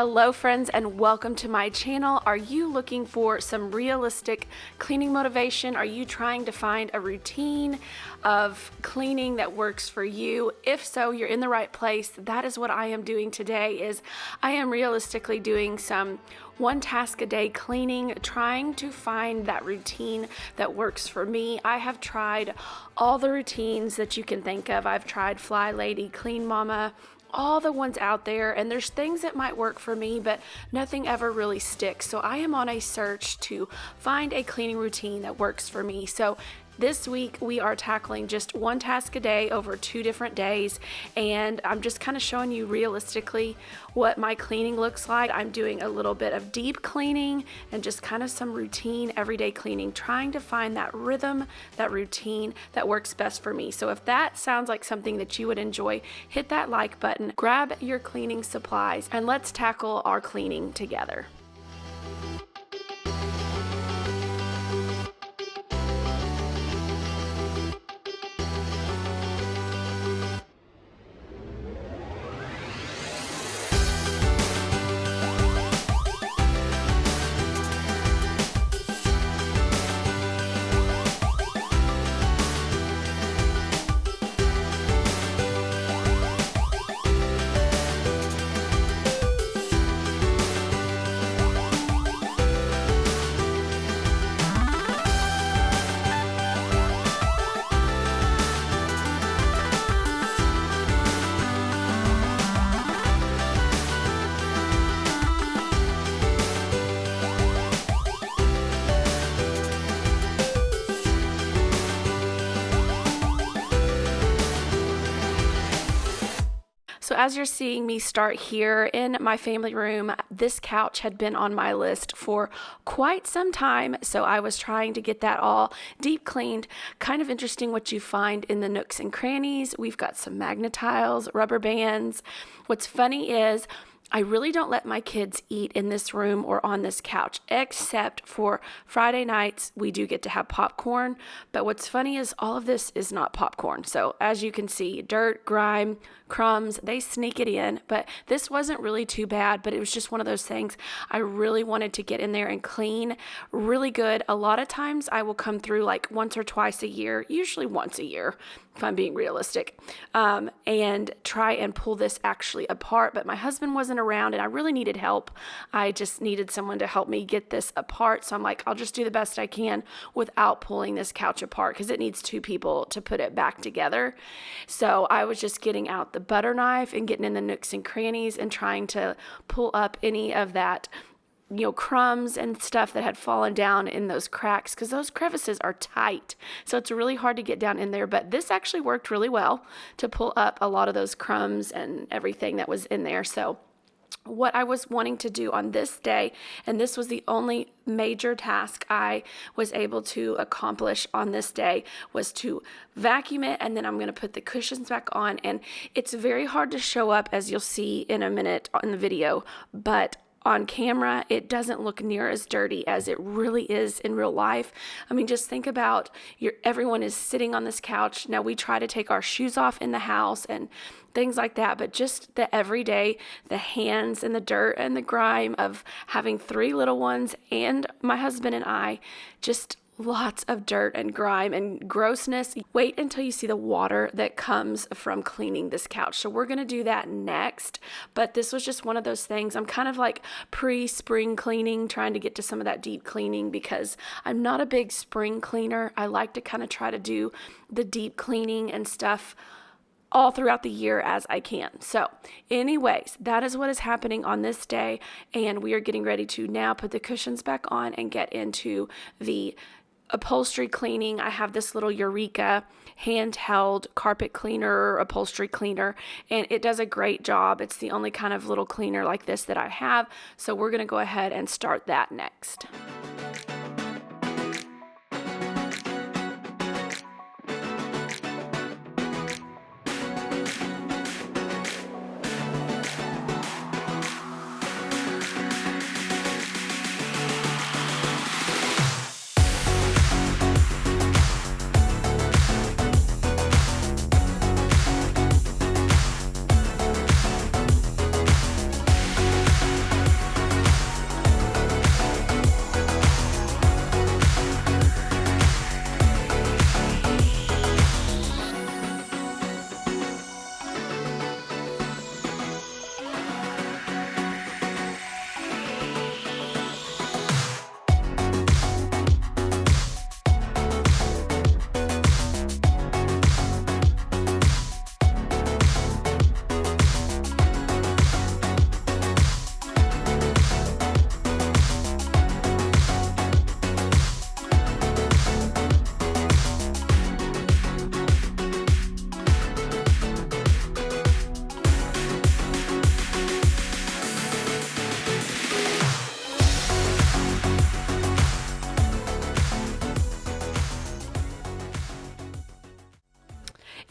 Hello friends and welcome to my channel. Are you looking for some realistic cleaning motivation? Are you trying to find a routine of cleaning that works for you? If so, you're in the right place. That is what I am doing today. I am realistically doing some one task a day cleaning, trying to find that routine that works for me. I have tried all the routines that you can think of. I've tried Fly Lady, Clean Mama, all the ones out there, and there's things that might work for me, but nothing ever really sticks. So I am on a search to find a cleaning routine that works for me. So this week we are tackling just one task a day over 2 different days, and I'm just kind of showing you realistically what my cleaning looks like. I'm doing a little bit of deep cleaning and just kind of some routine everyday cleaning, trying to find that rhythm, that routine that works best for me. So if that sounds like something that you would enjoy, hit that like button, grab your cleaning supplies, and let's tackle our cleaning together. So as you're seeing me start here in my family room, this couch had been on my list for quite some time. So I was trying to get that all deep cleaned. Kind of interesting what you find in the nooks and crannies. We've got some magnetiles, rubber bands. What's funny is I really don't let my kids eat in this room or on this couch, except for Friday nights. We do get to have popcorn, but what's funny is all of this is not popcorn. So as you can see, dirt, grime, crumbs, they sneak it in, but this wasn't really too bad, but it was just one of those things I really wanted to get in there and clean really good. A lot of times I will come through like once or twice a year, usually once a year, if I'm being realistic, and try and pull this actually apart, but my husband wasn't around and I really needed help. I just needed someone to help me get this apart. So I'm like, I'll just do the best I can without pulling this couch apart because it needs 2 people to put it back together. So I was just getting out the butter knife and getting in the nooks and crannies and trying to pull up any of that, crumbs and stuff that had fallen down in those cracks because those crevices are tight. So it's really hard to get down in there, but this actually worked really well to pull up a lot of those crumbs and everything that was in there. So what I was wanting to do on this day, and this was the only major task I was able to accomplish on this day, was to vacuum it, and then I'm going to put the cushions back on. And it's very hard to show up, as you'll see in a minute in the video, but on camera, it doesn't look near as dirty as it really is in real life. I mean, just think about everyone is sitting on this couch. Now, we try to take our shoes off in the house and things like that, but just the everyday, the hands and the dirt and the grime of having 3 little ones and my husband and I, just lots of dirt and grime and grossness. Wait until you see the water that comes from cleaning this couch. So we're going to do that next, but this was just one of those things. I'm kind of like pre-spring cleaning, trying to get to some of that deep cleaning because I'm not a big spring cleaner. I like to kind of try to do the deep cleaning and stuff all throughout the year as I can. So anyways, that is what is happening on this day, and we are getting ready to now put the cushions back on and get into the upholstery cleaning. I have this little Eureka handheld carpet cleaner, upholstery cleaner, and it does a great job. It's the only kind of little cleaner like this that I have, so we're going to go ahead and start that next.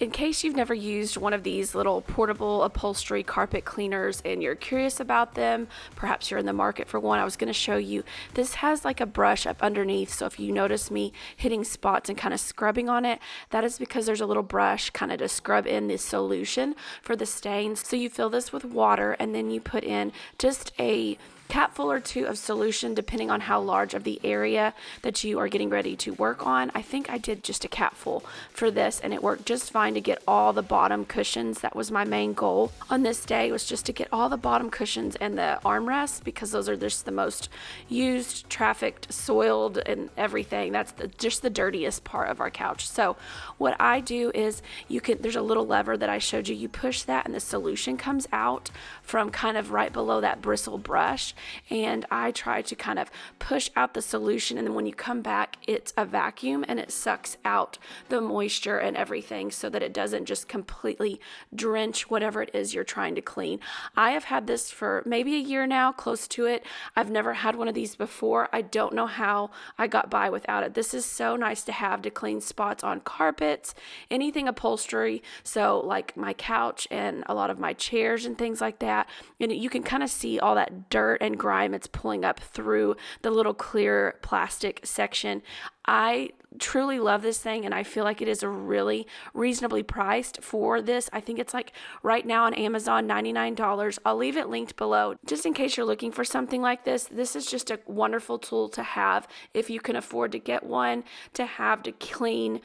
In case you've never used one of these little portable upholstery carpet cleaners and you're curious about them, perhaps you're in the market for one, I was going to show you. This has like a brush up underneath, so if you notice me hitting spots and kind of scrubbing on it, that is because there's a little brush kind of to scrub in the solution for the stains. So you fill this with water and then you put in just a capful or two of solution depending on how large of the area that you are getting ready to work on. I think I did just a capful for this and it worked just fine to get all the bottom cushions. That was my main goal on this day, was just to get all the bottom cushions and the armrests, because those are just the most used, trafficked, soiled, and everything. That's just the dirtiest part of our couch. So what I do is there's a little lever that I showed you. You push that and the solution comes out from kind of right below that bristle brush. And I try to kind of push out the solution, and then when you come back, it's a vacuum and it sucks out the moisture and everything so that it doesn't just completely drench whatever it is you're trying to clean. I have had this for maybe a year now, close to it. I've never had one of these before. I don't know how I got by without it. This is so nice to have to clean spots on carpets, anything upholstery, so like my couch and a lot of my chairs and things like that. And you can kind of see all that dirt and grime it's pulling up through the little clear plastic section. I truly love this thing, and I feel like it is a really reasonably priced for this. I think it's like right now on Amazon, $99. I'll leave it linked below just in case you're looking for something like this. This is just a wonderful tool to have if you can afford to get one, to have to clean,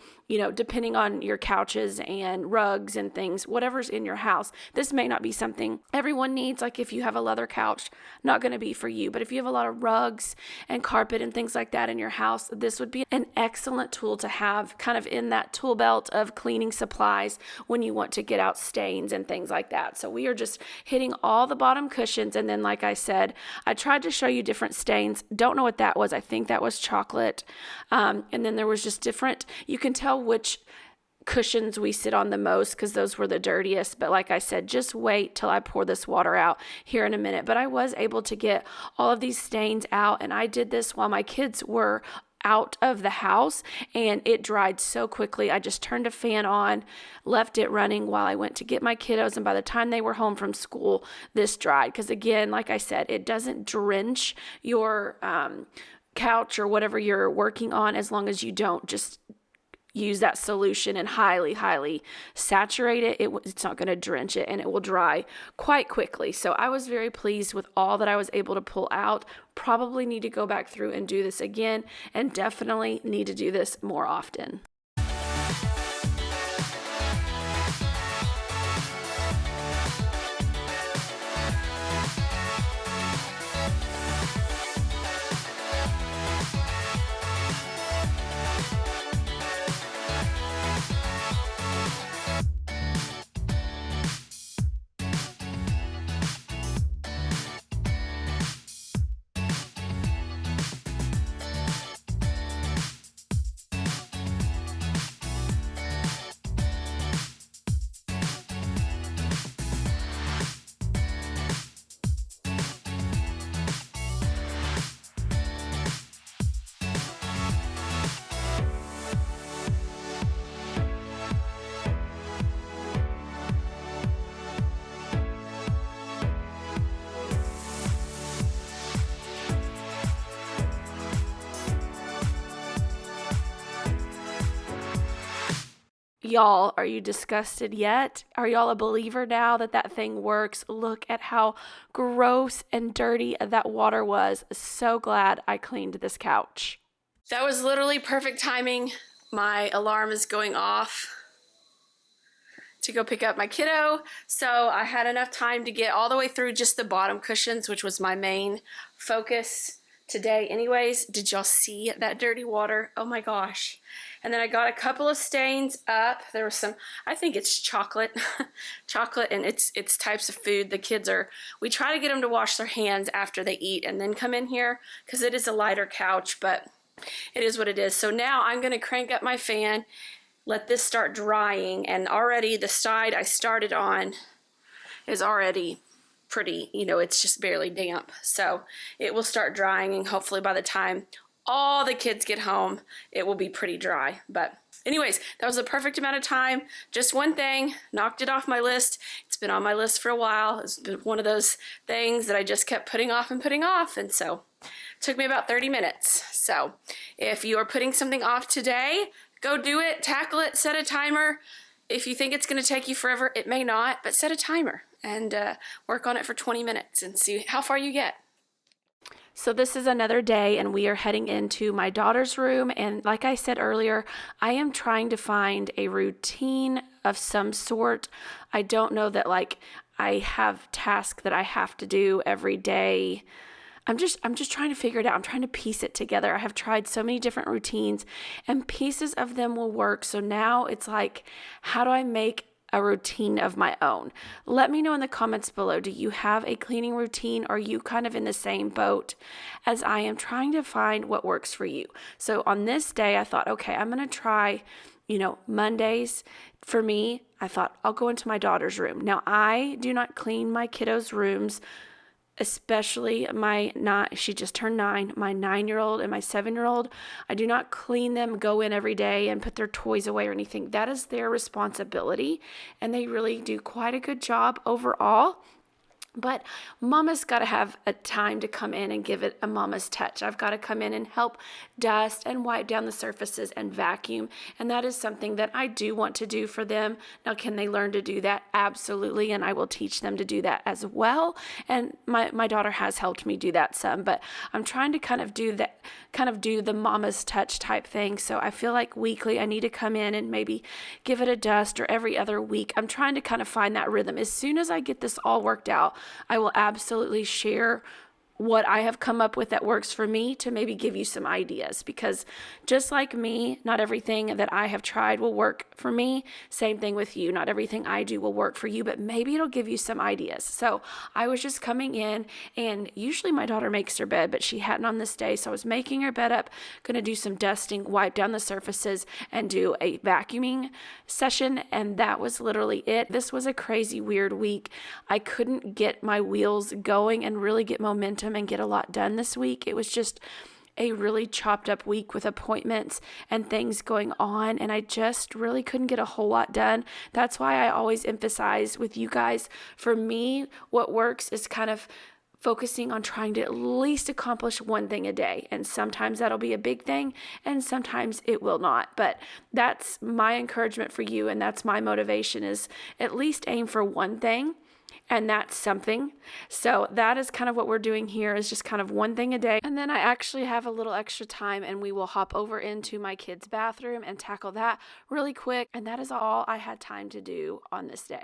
depending on your couches and rugs and things, whatever's in your house. This may not be something everyone needs. Like if you have a leather couch, not going to be for you. But if you have a lot of rugs and carpet and things like that in your house, this would be an excellent tool to have kind of in that tool belt of cleaning supplies when you want to get out stains and things like that. So we are just hitting all the bottom cushions. And then, like I said, I tried to show you different stains. Don't know what that was. I think that was chocolate. And then there was just different, you can tell which cushions we sit on the most because those were the dirtiest. But like I said, just wait till I pour this water out here in a minute. But I was able to get all of these stains out, and I did this while my kids were out of the house, and it dried so quickly. I just turned a fan on, left it running while I went to get my kiddos, and by the time they were home from school, this dried. Because again, like I said, it doesn't drench your couch or whatever you're working on, as long as you don't just use that solution and highly saturate it. It's not going to drench it, and it will dry quite quickly. So I was very pleased with all that I was able to pull out. Probably need to go back through and do this again, and definitely need to do this more often. Y'all, are you disgusted yet? Are y'all a believer now that that thing works? Look at how gross and dirty that water was. So glad I cleaned this couch. That was literally perfect timing. My alarm is going off to go pick up my kiddo. So I had enough time to get all the way through just the bottom cushions, which was my main focus today anyways. Did y'all see that dirty water? Oh my gosh. And then I got a couple of stains up. There was some, I think it's chocolate, chocolate, and it's types of food. The kids we try to get them to wash their hands after they eat and then come in here because it is a lighter couch, but it is what it is. So now I'm going to crank up my fan, let this start drying, and already the side I started on is already pretty, it's just barely damp. So it will start drying, and hopefully by the time all the kids get home, it will be pretty dry. But Anyways, that was the perfect amount of time. Just one thing, knocked it off my list. It's been on my list for a while. It's been one of those things that I just kept putting off, and so it took me about 30 minutes. So if you are putting something off today, go do it, tackle it, set a timer. If you think it's going to take you forever, it may not, but set a timer and work on it for 20 minutes and see how far you get. So this is another day and we are heading into my daughter's room, and like I said earlier, I am trying to find a routine of some sort. I don't know that like I have tasks that I have to do every day. I'm just trying to figure it out. I'm trying to piece it together. I have tried so many different routines and pieces of them will work. So now it's like, how do I make a routine of my own? Let me know in the comments below. Do you have a cleaning routine? Are you kind of in the same boat as I am, trying to find what works for you? So on this day, I thought, okay, I'm going to try, Mondays. For me, I thought I'll go into my daughter's room. Now, I do not clean my kiddos' rooms, especially she just turned 9, my 9-year-old and my 7-year-old. I do not clean them, go in every day and put their toys away or anything. That is their responsibility, and they really do quite a good job overall. But mama's got to have a time to come in and give it a mama's touch. I've got to come in and help dust and wipe down the surfaces and vacuum. And that is something that I do want to do for them. Now, can they learn to do that? Absolutely. And I will teach them to do that as well. And my daughter has helped me do that some, but I'm trying to kind of do the mama's touch type thing. So I feel like weekly I need to come in and maybe give it a dust, or every other week. I'm trying to kind of find that rhythm. As soon as I get this all worked out, I will absolutely share what I have come up with that works for me, to maybe give you some ideas, because just like me, not everything that I have tried will work for me. Same thing with you. Not everything I do will work for you, but maybe it'll give you some ideas. So I was just coming in, and usually my daughter makes her bed, but she hadn't on this day. So I was making her bed up, going to do some dusting, wipe down the surfaces, and do a vacuuming session. And that was literally it. This was a crazy, weird week. I couldn't get my wheels going and really get momentum and get a lot done this week. It was just a really chopped up week with appointments and things going on, and I just really couldn't get a whole lot done. That's why I always emphasize with you guys, for me, what works is kind of focusing on trying to at least accomplish one thing a day. And sometimes that'll be a big thing, and sometimes it will not. But that's my encouragement for you, and that's my motivation, is at least aim for one thing. And that's something. So that is kind of what we're doing here, is just kind of one thing a day. And then I actually have a little extra time, and we will hop over into my kids' bathroom and tackle that really quick. And that is all I had time to do on this day.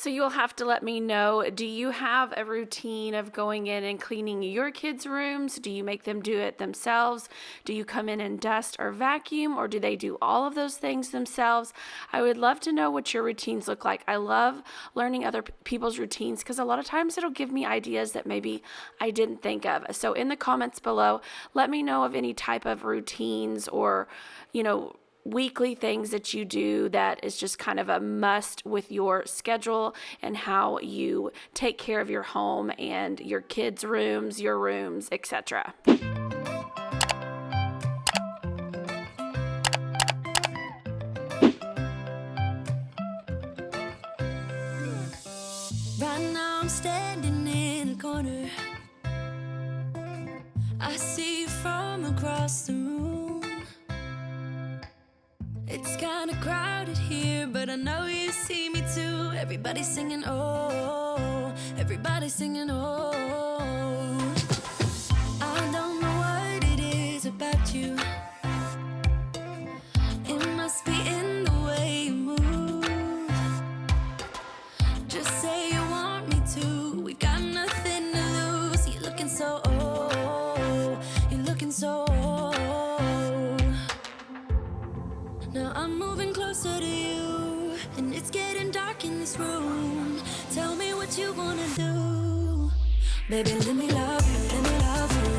So you'll have to let me know, do you have a routine of going in and cleaning your kids' rooms? Do you make them do it themselves? Do you come in and dust or vacuum, or do they do all of those things themselves? I would love to know what your routines look like. I love learning other people's routines because a lot of times it'll give me ideas that maybe I didn't think of. So in the comments below, let me know of any type of routines or, weekly things that you do that is just kind of a must with your schedule and how you take care of your home and your kids' rooms, your rooms, etc. Right now I'm standing in a corner. I see you from across the room. It's kinda crowded here, but I know you see me too. Everybody's singing, oh, everybody's singing, oh. I don't know what it is about you. It must be in the way you move. Just say you want me to. We got nothing to lose. You're looking so old. You're looking so old. Now I'm moving closer to you, and it's getting dark in this room. Tell me what you wanna do. Baby, let me love you, let me love you.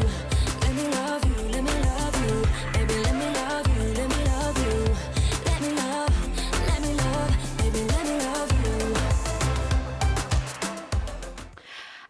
Let me love you, let me love you. Baby, let me love you, let me love you. Let me love, baby, let me love you.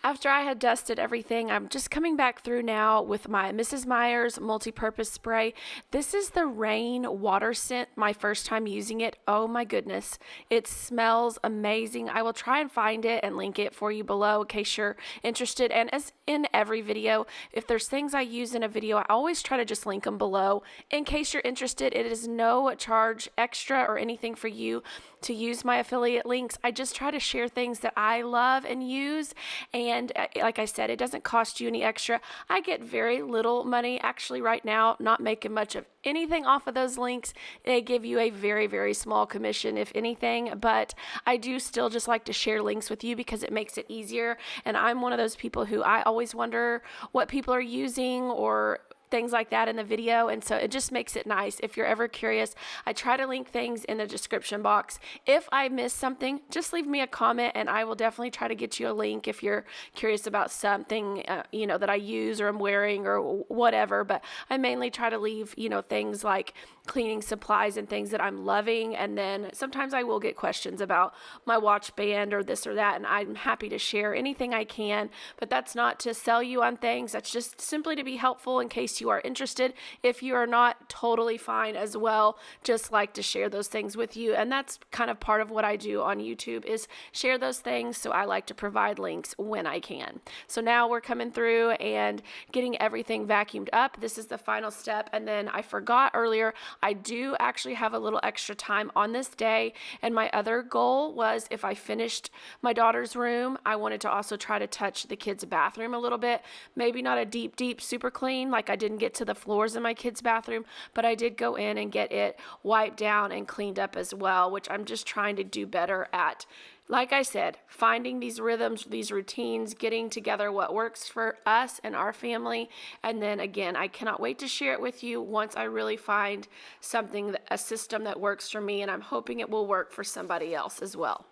After I had dusted everything, I'm just coming back through now with my Mrs. Meyer's multi-purpose spray. This is the Rain water scent, my first time using it. Oh my goodness, it smells amazing. I will try and find it and link it for you below in case you're interested. And as in every video, if there's things I use in a video, I always try to just link them below in case you're interested. It is no charge extra or anything for you to use my affiliate links. I just try to share things that I love and use, and like I said, it doesn't cost you any extra. I get very little money actually right now, not making much of anything off of those links. They give you a very, very small commission, if anything, but I do still just like to share links with you because it makes it easier. And I'm one of those people who I always wonder what people are using or things like that in the video, and so it just makes it nice. If you're ever curious, I try to link things in the description box. If I miss something, just leave me a comment and I will definitely try to get you a link if you're curious about something that I use or I'm wearing or whatever. But I mainly try to leave things like cleaning supplies and things that I'm loving, and then sometimes I will get questions about my watch band or this or that, and I'm happy to share anything I can, but that's not to sell you on things. That's just simply to be helpful in case you are interested. If you are not, totally fine as well. Just like to share those things with you, and that's kind of part of what I do on YouTube is share those things, so I like to provide links when I can. So now we're coming through and getting everything vacuumed up. This is the final step, and then I forgot earlier, I do actually have a little extra time on this day, and my other goal was if I finished my daughter's room, I wanted to also try to touch the kids' bathroom a little bit. Maybe not a deep super clean, like I didn't get to the floors in my kids' bathroom, but I did go in and get it wiped down and cleaned up as well, which I'm just trying to do better at. Like I said, finding these rhythms, these routines, getting together what works for us and our family. And then again, I cannot wait to share it with you once I really find something, a system that works for me, and I'm hoping it will work for somebody else as well.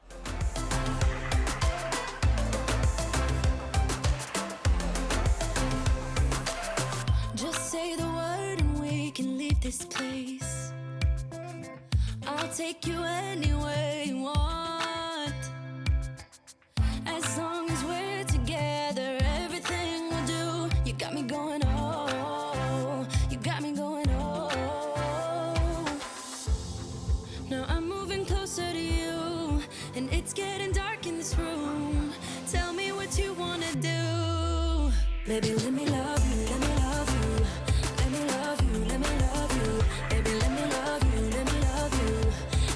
Just say the word and we can leave this place. I'll take you anywhere you want. As long as we're together, everything we'll do. You got me going, oh, you got me going, oh. Now I'm moving closer to you, and it's getting dark in this room. Tell me what you wanna do. Baby, let me love you, let me love you. Let me love you, let me love you. Baby, let me love you, let me love you.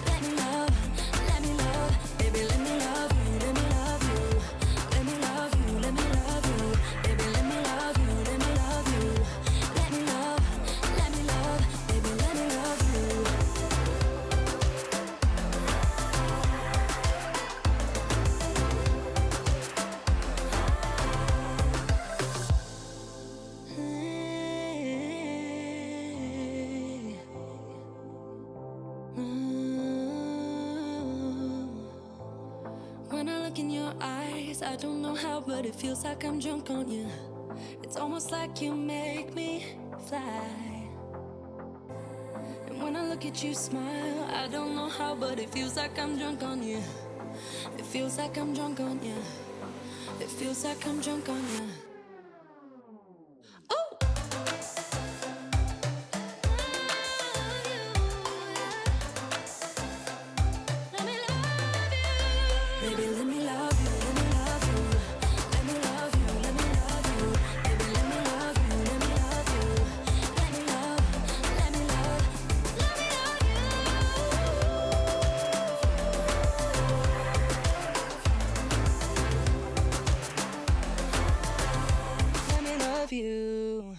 Let me love, baby, let me love you, let me love you. Let me love you, let me love you. Baby, let me love you, let me love you. Let me love, baby, let me love you. when I look in your eyes, I don't know how, but it feels like I'm drunk on you. It's almost like you make me fly. And when I look at you smile, I don't know how, but it feels like I'm drunk on you. It feels like I'm drunk on you. It feels like I'm drunk on you. Oh! Let me love you. Baby, let me love you, let me love you. Let me love you, let me love you. Baby, let me love you, let me love you. Let me love, let me love, let me love you. Let me love you.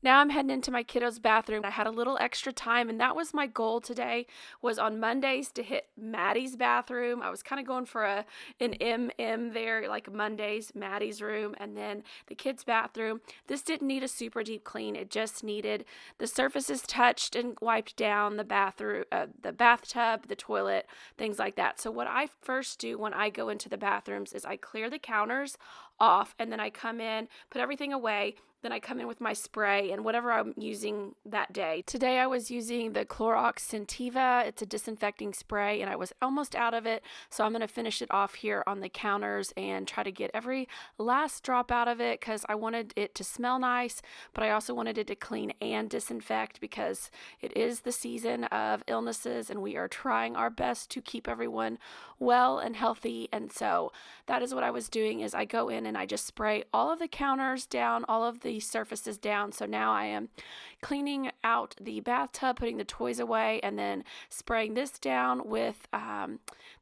Now I'm heading into my kiddo's bathroom. I had a little extra time, and that was my goal today, was on Mondays to hit Maddie's bathroom. I was kind of going for an MM there, like Mondays, Maddie's room, and then the kids' bathroom. This didn't need a super deep clean. It just needed the surfaces touched and wiped down, the bathroom, the bathtub, the toilet, things like that. So what I first do when I go into the bathrooms is I clear the counters off, and then I come in, put everything away. Then I come in with my spray and whatever I'm using that day. Today I was using the Clorox Scentiva. It's a disinfecting spray, and I was almost out of it. So I'm going to finish it off here on the counters and try to get every last drop out of it, because I wanted it to smell nice, but I also wanted it to clean and disinfect, because it is the season of illnesses and we are trying our best to keep everyone well and healthy. And so that is what I was doing, is I go in and I just spray all of the counters down, all of the surfaces down. So now I am cleaning out the bathtub, putting the toys away, and then spraying this down with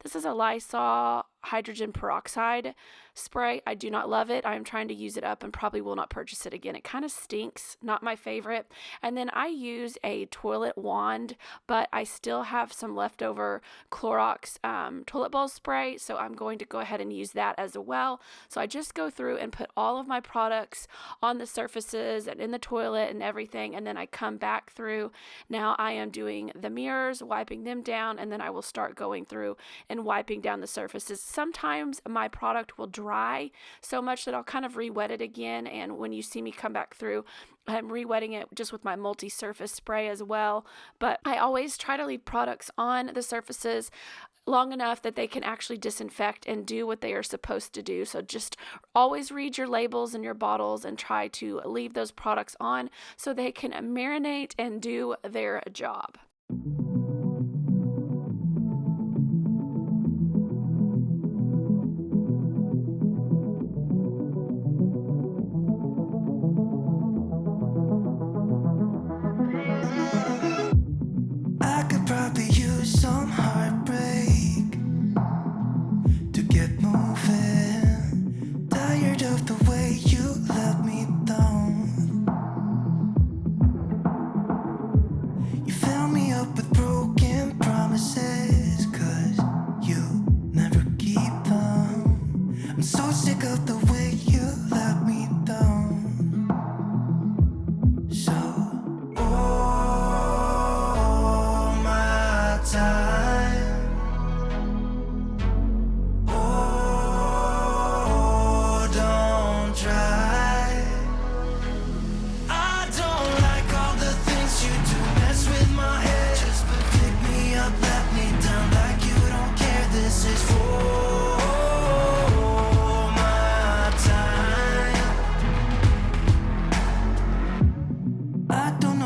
this is a Lysol hydrogen peroxide spray. I do not love it. I am trying to use it up and probably will not purchase it again. It kind of stinks, not my favorite. And then I use a toilet wand, but I still have some leftover Clorox toilet bowl spray, so I'm going to go ahead and use that as well. So I just go through and put all of my products on the surfaces and in the toilet and everything, and then I come back through. Now I am doing the mirrors, wiping them down, and then I will start going through and wiping down the surfaces. Sometimes my product will dry so much that I'll kind of re-wet it again, and when you see me come back through, I'm re-wetting it just with my multi-surface spray as well. But I always try to leave products on the surfaces long enough that they can actually disinfect and do what they are supposed to do. So just always read your labels and your bottles and try to leave those products on so they can marinate and do their job. I could probably use some heartbreak to get moving. Tired of the way you let me down. You fill me up with broken promises, 'cause you never keep them. I'm so sick of the way you let me down. So don't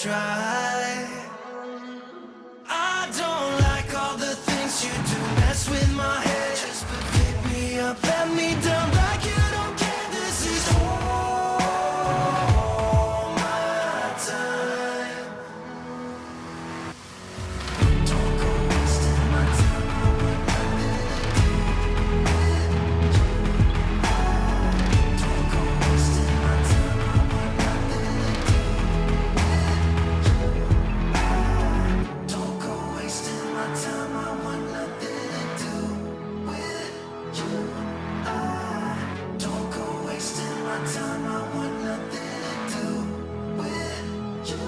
try. I don't like all the things you do, mess with my head. Just pick me up, let me down like you don't care. This is all my time. Don't go wasting my time. I want nothing to do with you. Don't go wasting my time. I want nothing to do with you. Don't go wasting my time. I want nothing to do with you. Don't go wasting my time. I want nothing to do with you.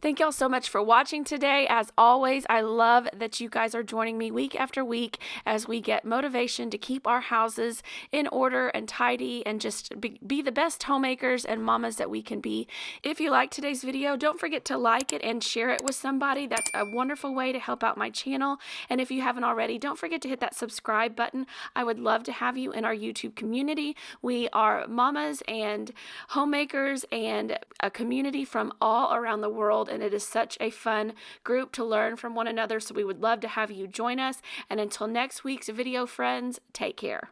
Thank y'all so much for watching today. As always, I love that you guys are joining me week after week as we get motivation to keep our houses in order and tidy and just be the best homemakers and mamas that we can be. If you like today's video, don't forget to like it and share it with somebody. That's a wonderful way to help out my channel. And if you haven't already, don't forget to hit that subscribe button. I would love to have you in our YouTube community. We are mamas and homemakers and a community from all around the world, and it is such a fun group to learn from one another, so we would love to have you join us. And until next week's video, friends, take care.